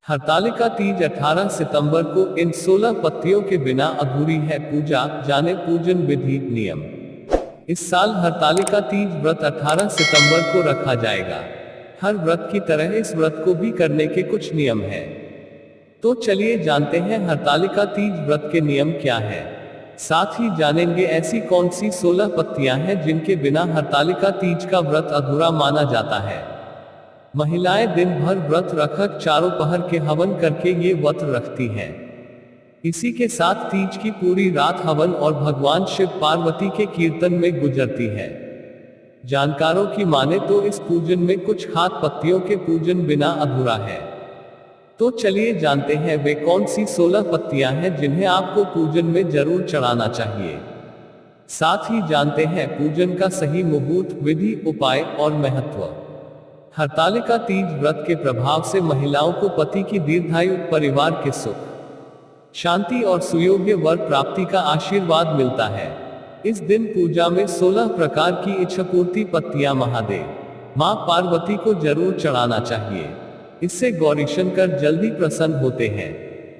हरतालिका तीज 18 सितंबर को इन 16 पत्तियों के बिना अधूरी है पूजा, जाने पूजन विधि नियम। इस साल हरतालिका तीज व्रत 18 सितंबर को रखा जाएगा। हर व्रत की तरह इस व्रत को भी करने के कुछ नियम हैं। तो चलिए जानते हैं हरतालिका तीज व्रत के नियम क्या है। साथ ही जानेंगे ऐसी कौन सी 16 पत्तियां हैं जिनके बिना हरतालिका तीज का व्रत अधूरा माना जाता है। महिलाएं दिन भर व्रत रखकर चारों पहर के हवन करके ये व्रत रखती हैं। इसी के साथ तीज की पूरी रात हवन और भगवान शिव पार्वती के कीर्तन में गुजरती है। जानकारों की माने तो इस पूजन में कुछ खास पत्तियों के पूजन बिना अधूरा है। तो चलिए जानते हैं वे कौन सी 16 पत्तियां हैं जिन्हें आपको पूजन में जरूर चढ़ाना चाहिए। साथ ही जानते हैं पूजन का सही मुहूर्त, विधि, उपाय और महत्व। हरतालिका तीज व्रत के प्रभाव से महिलाओं को पति की दीर्घायु, परिवार के सुख शांति और सुयोग्य वर प्राप्ति का आशीर्वाद मिलता है। इस दिन पूजा में 16 प्रकार की इच्छापूर्ति पत्तियां महादेव मां पार्वती को जरूर चढ़ाना चाहिए। इससे गौरी शंकर जल्दी प्रसन्न होते हैं।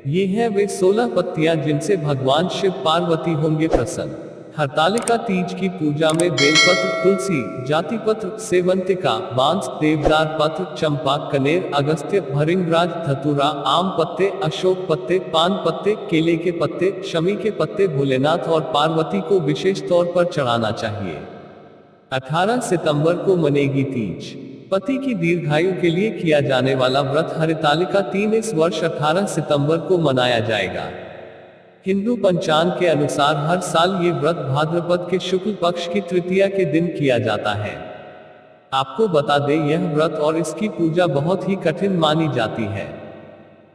ये हैं वे 16 पत्तियां जिनसे भगवान शिव पार्वती होंगे प्रसन्न। हरतालिका तीज की पूजा में बेलपत्र, तुलसी, जाति पत्र, सेवंतिका, बांस, देवदार पत्र, चंपा, कनेर, अगस्त्य, भृंगराज, धतूरा, आम पत्ते, अशोक पत्ते, पान पत्ते, केले के पत्ते, शमी के पत्ते भोलेनाथ और पार्वती को विशेष तौर पर चढ़ाना चाहिए। 18 सितंबर को मनेगी तीज। पति की दीर्घायु के लिए किया जाने वाला व्रत हरतालिका तीज इस वर्ष 18 सितंबर को मनाया जाएगा। हिंदू पंचांग के अनुसार हर साल ये व्रत भाद्रपद के शुक्ल पक्ष की तृतीया के दिन किया जाता है। आपको बता दें यह व्रत और इसकी पूजा बहुत ही कठिन मानी जाती है।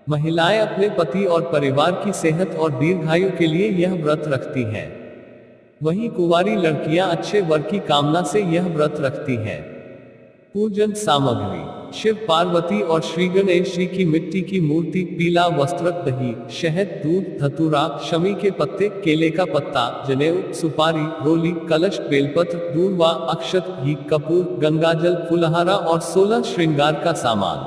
महिलाएं अपने पति और परिवार की सेहत और दीर्घायु के लिए यह व्रत रखती हैं। वहीं कुंवारी लड़कियां अच्छे वर की कामना से यह व्रत रखती हैं। पूजन सामग्री: शिव पार्वती और श्री गणेश जी की मिट्टी की मूर्ति, पीला वस्त्र, दही, शहद, दूध, धतूरा, शमी के पत्ते, केले का पत्ता, जनेऊ, सुपारी, रोली, कलश, बेलपत्र, दूर्वा, अक्षत, घी, कपूर, गंगाजल, फुलहारा और 16 श्रृंगार का सामान।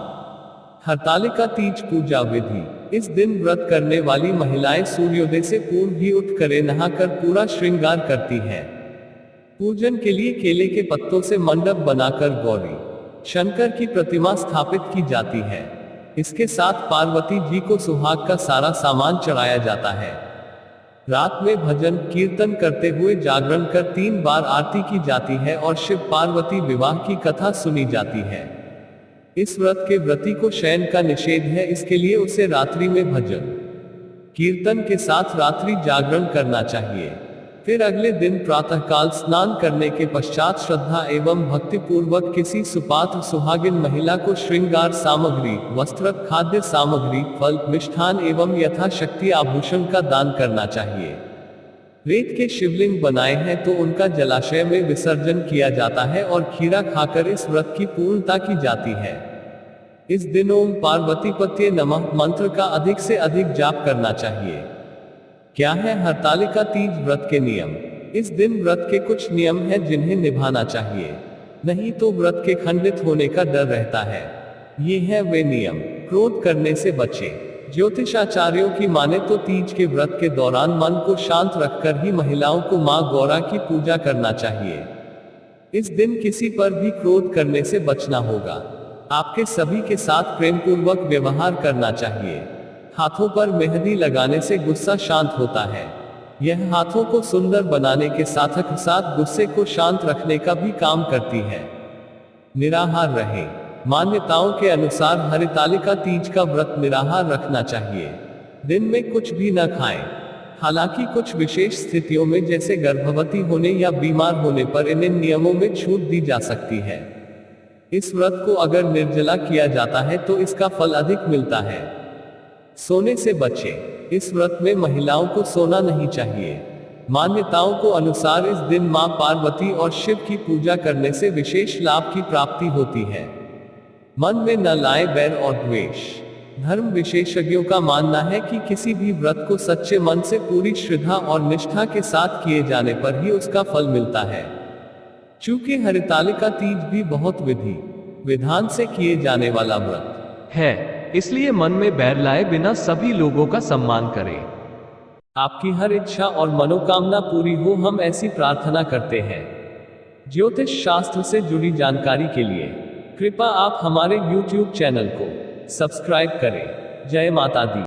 हरतालिका तीज पूजा विधि: इस दिन व्रत करने वाली महिलाएं सूर्योदय से पूर्व ही उठ कर नहाकर पूरा श्रृंगार करती हैं। पूजन के लिए केले के पत्तों से मंडप बनाकर गौरी शंकर की प्रतिमा स्थापित की जाती है। इसके साथ पार्वती जी को सुहाग का सारा सामान चढ़ाया जाता है। रात में भजन कीर्तन करते हुए जागरण कर 3 बार आरती की जाती है और शिव पार्वती विवाह की कथा सुनी जाती है। इस व्रत के व्रती को शयन का निषेध है, इसके लिए उसे रात्रि में भजन कीर्तन के साथ रात्रि जागरण करना चाहिए। फिर अगले दिन प्रातःकाल स्नान करने के पश्चात श्रद्धा एवं भक्ति पूर्वक किसी सुपात्र सुहागिन महिला को श्रृंगार सामग्री, वस्त्र, खाद्य सामग्री, फल, मिष्ठान एवं यथाशक्ति आभूषण का दान करना चाहिए। रेत के शिवलिंग बनाए हैं तो उनका जलाशय में विसर्जन किया जाता है और खीरा खाकर इस व्रत की पूर्णता की जाती है। इस दिन ओम पार्वती पतये नमः मंत्र का अधिक से अधिक जाप करना चाहिए। क्या है हरतालिका तीज व्रत के नियम? इस दिन व्रत के कुछ नियम हैं जिन्हें निभाना चाहिए, नहीं तो व्रत के खंडित होने का डर रहता है। ये हैं वे नियम: क्रोध करने से बचें। ज्योतिषाचार्यों की माने तो तीज के व्रत के दौरान मन को शांत रखकर ही महिलाओं को मां गौरा की पूजा करना चाहिए। इस दिन किसी पर भी क्रोध करने से बचना होगा। आपके सभी के साथ प्रेमपूर्वक व्यवहार करना चाहिए। हाथों पर मेहंदी लगाने से गुस्सा शांत होता है। यह हाथों को सुंदर बनाने के साथ साथ गुस्से को शांत रखने का भी काम करती है। निराहार रहें। मान्यताओं के अनुसार हरतालिका तीज का व्रत निराहार रखना चाहिए। दिन में कुछ भी न खाएं। हालांकि कुछ विशेष स्थितियों में जैसे गर्भवती होने या बीमार होने पर इन नियमों में छूट दी जा सकती है। इस व्रत को अगर निर्जला किया जाता है तो इसका फल अधिक मिलता है। सोने से बचें। इस व्रत में महिलाओं को सोना नहीं चाहिए। मान्यताओं को अनुसार इस दिन मां पार्वती और शिव की पूजा करने से विशेष लाभ की प्राप्ति होती है। मन में न लाए बैर और द्वेष। धर्म विशेषज्ञों का मानना है कि किसी भी व्रत को सच्चे मन से पूरी श्रद्धा और निष्ठा के साथ किए जाने पर ही उसका फल मिलता है। चूंकि हरतालिका तीज भी बहुत विधि विधान से किए जाने वाला व्रत है, इसलिए मन में बैर लाए बिना सभी लोगों का सम्मान करें। आपकी हर इच्छा और मनोकामना पूरी हो, हम ऐसी प्रार्थना करते हैं। ज्योतिष शास्त्र से जुड़ी जानकारी के लिए कृपया आप हमारे YouTube चैनल को सब्सक्राइब करें। जय माता दी।